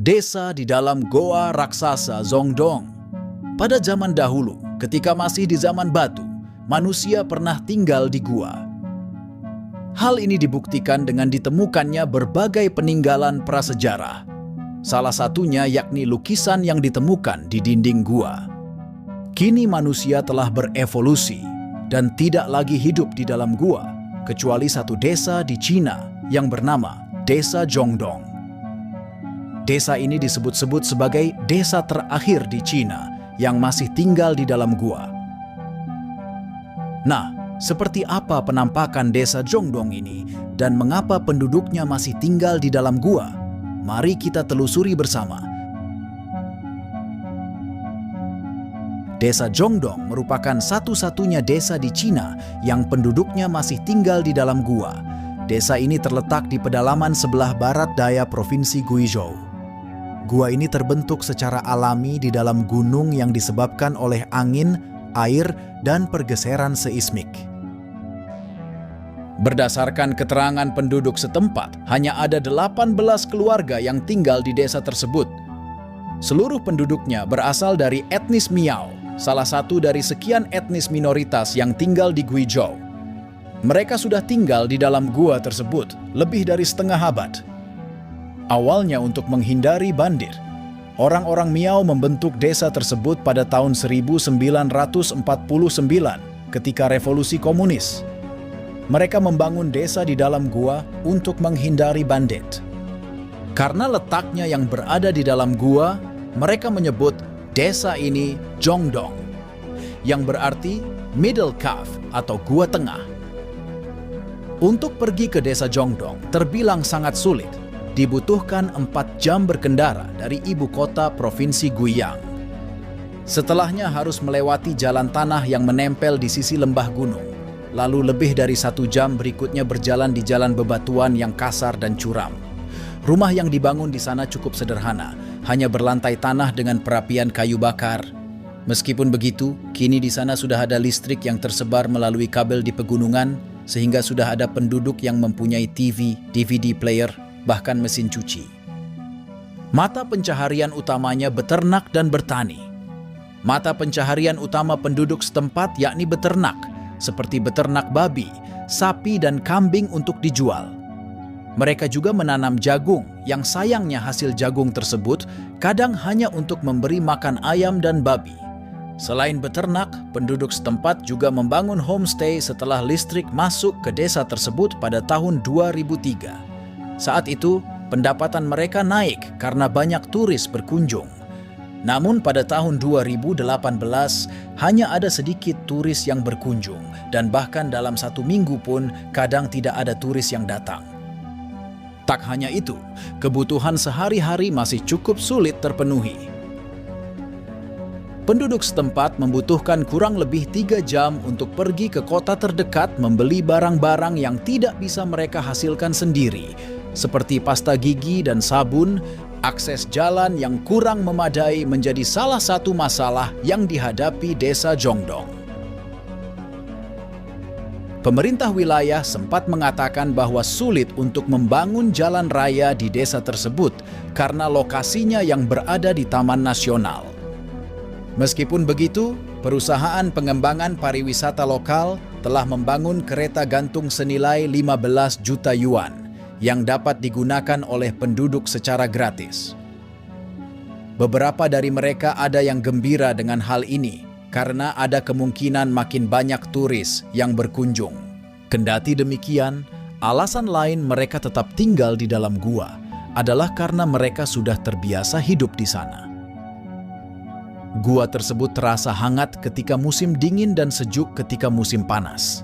Desa di dalam goa raksasa Zongdong. Pada zaman dahulu, ketika masih di zaman batu, manusia pernah tinggal di gua. Hal ini dibuktikan dengan ditemukannya berbagai peninggalan prasejarah. Salah satunya yakni lukisan yang ditemukan di dinding gua. Kini manusia telah berevolusi dan tidak lagi hidup di dalam gua, kecuali satu desa di Cina yang bernama Desa Zongdong. Desa ini disebut-sebut sebagai desa terakhir di Cina yang masih tinggal di dalam gua. Nah, seperti apa penampakan desa Zongdong ini dan mengapa penduduknya masih tinggal di dalam gua? Mari kita telusuri bersama. Desa Zongdong merupakan satu-satunya desa di Cina yang penduduknya masih tinggal di dalam gua. Desa ini terletak di pedalaman sebelah barat daya Provinsi Guizhou. Gua ini terbentuk secara alami di dalam gunung yang disebabkan oleh angin, air, dan pergeseran seismik. Berdasarkan keterangan penduduk setempat, hanya ada 18 keluarga yang tinggal di desa tersebut. Seluruh penduduknya berasal dari etnis Miao, salah satu dari sekian etnis minoritas yang tinggal di Guizhou. Mereka sudah tinggal di dalam gua tersebut lebih dari setengah abad. Awalnya untuk menghindari banjir, orang-orang Miao membentuk desa tersebut pada tahun 1949 ketika revolusi komunis. Mereka membangun desa di dalam gua untuk menghindari bandit. Karena letaknya yang berada di dalam gua, mereka menyebut desa ini Zongdong, yang berarti Middle Cave atau gua tengah. Untuk pergi ke desa Zongdong terbilang sangat sulit. Dibutuhkan 4 jam berkendara dari ibu kota Provinsi Guiyang. Setelahnya harus melewati jalan tanah yang menempel di sisi lembah gunung. Lalu lebih dari 1 jam berikutnya berjalan di jalan bebatuan yang kasar dan curam. Rumah yang dibangun di sana cukup sederhana, hanya berlantai tanah dengan perapian kayu bakar. Meskipun begitu, kini di sana sudah ada listrik yang tersebar melalui kabel di pegunungan, sehingga sudah ada penduduk yang mempunyai TV, DVD player, bahkan mesin cuci. Mata pencaharian utamanya beternak dan bertani. Mata pencaharian utama penduduk setempat yakni beternak, seperti beternak babi, sapi, dan kambing untuk dijual. Mereka juga menanam jagung, yang sayangnya hasil jagung tersebut kadang hanya untuk memberi makan ayam dan babi. Selain beternak, penduduk setempat juga membangun homestay setelah listrik masuk ke desa tersebut pada tahun 2003. Saat itu, pendapatan mereka naik karena banyak turis berkunjung. Namun pada tahun 2018, hanya ada sedikit turis yang berkunjung, dan bahkan dalam 1 minggu pun kadang tidak ada turis yang datang. Tak hanya itu, kebutuhan sehari-hari masih cukup sulit terpenuhi. Penduduk setempat membutuhkan kurang lebih 3 jam untuk pergi ke kota terdekat membeli barang-barang yang tidak bisa mereka hasilkan sendiri, seperti pasta gigi dan sabun. Akses jalan yang kurang memadai menjadi salah satu masalah yang dihadapi desa Zongdong. Pemerintah wilayah sempat mengatakan bahwa sulit untuk membangun jalan raya di desa tersebut karena lokasinya yang berada di Taman Nasional. Meskipun begitu, perusahaan pengembangan pariwisata lokal telah membangun kereta gantung senilai 15 juta yuan yang dapat digunakan oleh penduduk secara gratis. Beberapa dari mereka ada yang gembira dengan hal ini karena ada kemungkinan makin banyak turis yang berkunjung. Kendati demikian, alasan lain mereka tetap tinggal di dalam gua adalah karena mereka sudah terbiasa hidup di sana. Gua tersebut terasa hangat ketika musim dingin dan sejuk ketika musim panas.